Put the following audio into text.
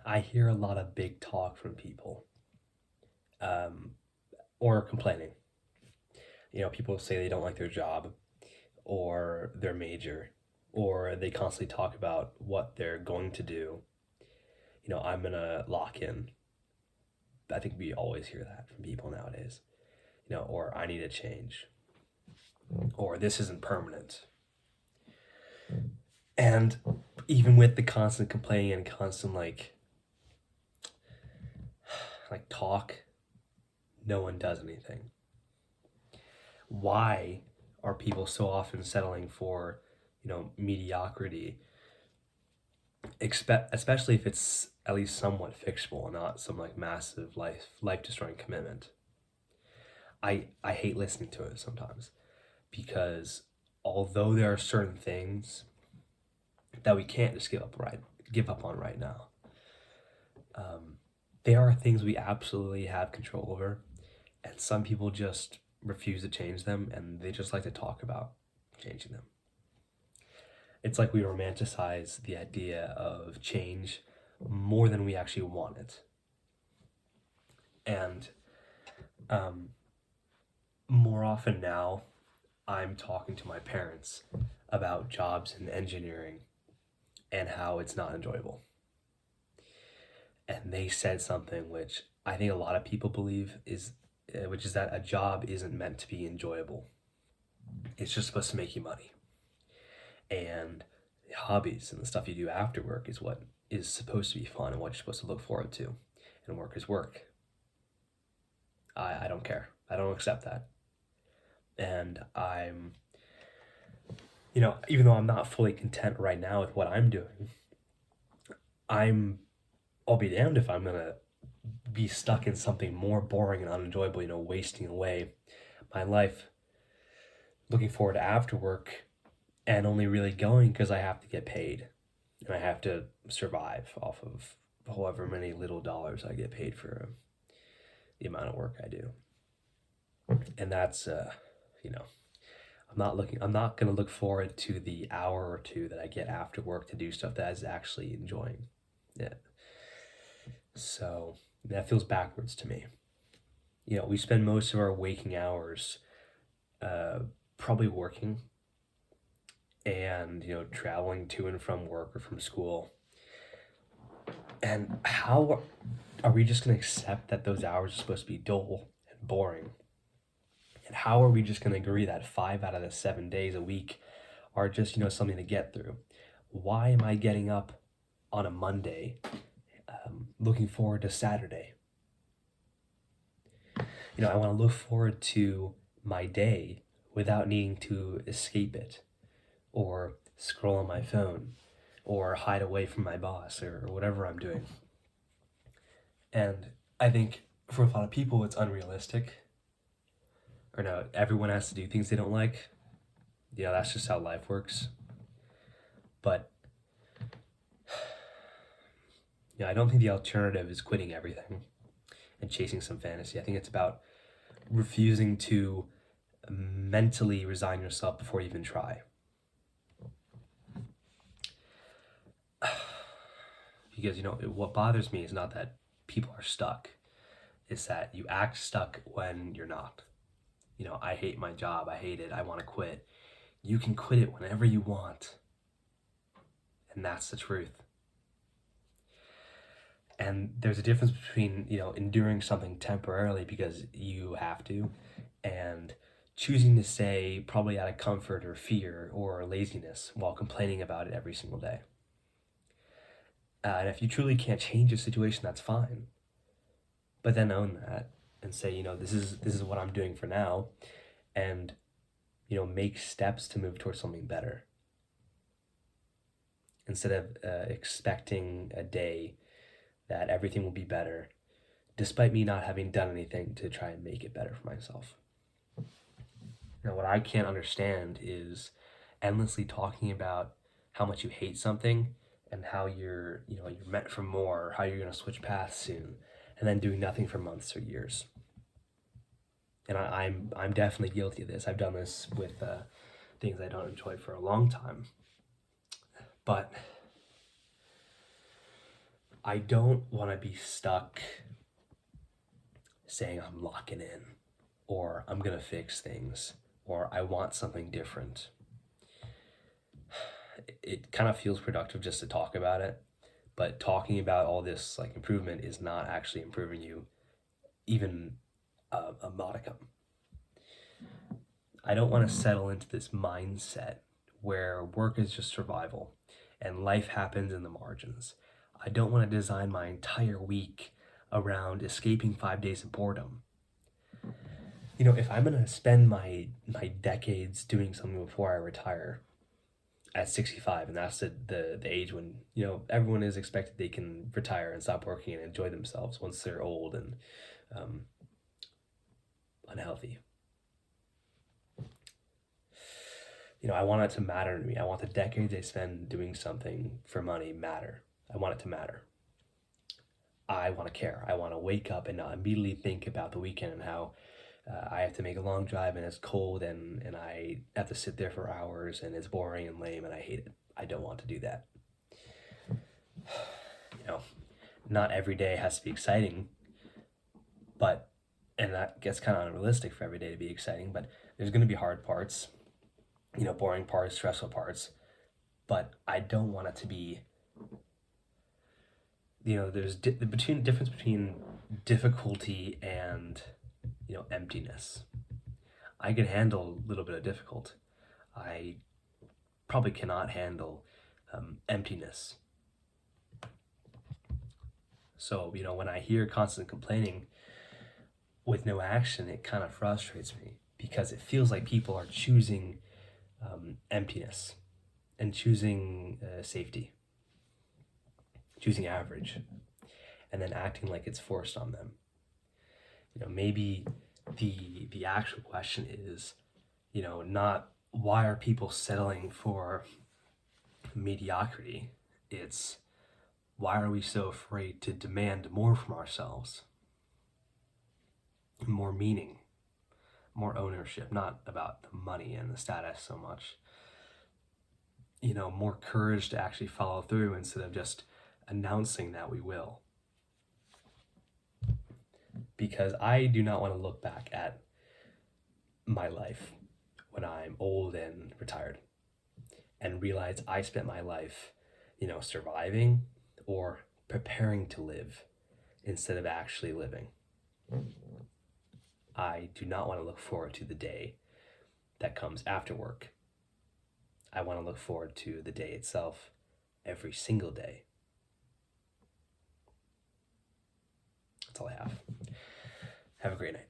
I hear a lot of big talk from people, um, or complaining. People say they don't like their job or their major, or they constantly talk about what they're going to do. I'm gonna lock in. I think we always hear that from people nowadays. Or I need a change, or this isn't permanent. And even with the constant complaining and constant like talk, no one does anything. Why are people so often settling for, mediocrity? Especially if it's at least somewhat fixable and not some like massive life destroying commitment. I hate listening to it sometimes because although there are certain things that we can't just give up on right now, um, there are things we absolutely have control over, and some people just refuse to change them, and they just like to talk about changing them. It's like we romanticize the idea of change more than we actually want it. And um, more often now, I'm talking to my parents about jobs in engineering and how it's not enjoyable. And they said something which I think a lot of people believe which is that a job isn't meant to be enjoyable. It's just supposed to make you money. And hobbies and the stuff you do after work is what is supposed to be fun and what you're supposed to look forward to. And work is work. I don't care. I don't accept that. And even though I'm not fully content right now with what I'm doing, I'm, I'll be damned if I'm gonna be stuck in something more boring and unenjoyable, wasting away my life looking forward to after work and only really going because I have to get paid and I have to survive off of however many little dollars I get paid for the amount of work I do. And that's, you know, I'm not going to look forward to the hour or two that I get after work to do stuff that is actually enjoying it. So that feels backwards to me. We spend most of our waking hours uh, probably working and, traveling to and from work or from school. And how are we just going to accept that those hours are supposed to be dull and boring? And how are we just going to agree that 5 out of the 7 days a week are just, something to get through? Why am I getting up on a Monday looking forward to Saturday? I want to look forward to my day without needing to escape it or scroll on my phone or hide away from my boss or whatever I'm doing. And I think for a lot of people, it's unrealistic. Or no, everyone has to do things they don't like. That's just how life works. But I don't think the alternative is quitting everything and chasing some fantasy. I think it's about refusing to mentally resign yourself before you even try. Because, what bothers me is not that people are stuck, it's that you act stuck when you're not. I hate my job, I hate it, I want to quit. You can quit it whenever you want. And that's the truth. And there's a difference between, enduring something temporarily because you have to, and choosing to stay probably out of comfort or fear or laziness while complaining about it every single day. And if you truly can't change a situation, that's fine. But then own that and say, this is what I'm doing for now, and make steps to move towards something better. Instead of expecting a day that everything will be better, despite me not having done anything to try and make it better for myself. What I can't understand is endlessly talking about how much you hate something and how you're meant for more, or how you're gonna switch paths soon, and then doing nothing for months or years. And I'm definitely guilty of this. I've done this with things I don't enjoy for a long time. But I don't want to be stuck saying I'm locking in, or I'm going to fix things, or I want something different. It kind of feels productive just to talk about it, but talking about all this like improvement is not actually improving you even a modicum. I don't want to settle into this mindset where work is just survival and life happens in the margins. I don't want to design my entire week around escaping 5 days of boredom. You know, if I'm going to spend my decades doing something before I retire at 65, and that's the age when, you know, everyone is expected they can retire and stop working and enjoy themselves once they're old and um, unhealthy. You know, I want it to matter to me. I want the decades I spend doing something for money matter. I want it to matter. I want to care. I want to wake up and not immediately think about the weekend and how I have to make a long drive and it's cold and I have to sit there for hours and it's boring and lame and I hate it. I don't want to do that. You know, not every day has to be exciting, but, and that gets kind of unrealistic for every day to be exciting, but there's going to be hard parts, you know, boring parts, stressful parts, but I don't want it to be, you know, there's difference between difficulty and, you know, emptiness. I can handle a little bit of difficult. I probably cannot handle emptiness. So, you know, when I hear constant complaining with no action, it kind of frustrates me because it feels like people are choosing emptiness and choosing safety, choosing average, and then acting like it's forced on them. You know, maybe the actual question is, you know, not why are people settling for mediocrity? It's why are we so afraid to demand more from ourselves? More meaning, more ownership, not about the money and the status so much. You know, more courage to actually follow through instead of just announcing that we will. Because I do not want to look back at my life when I'm old and retired and realize I spent my life, you know, surviving or preparing to live instead of actually living. I do not want to look forward to the day that comes after work. I want to look forward to the day itself every single day. That's all I have. Have a great night.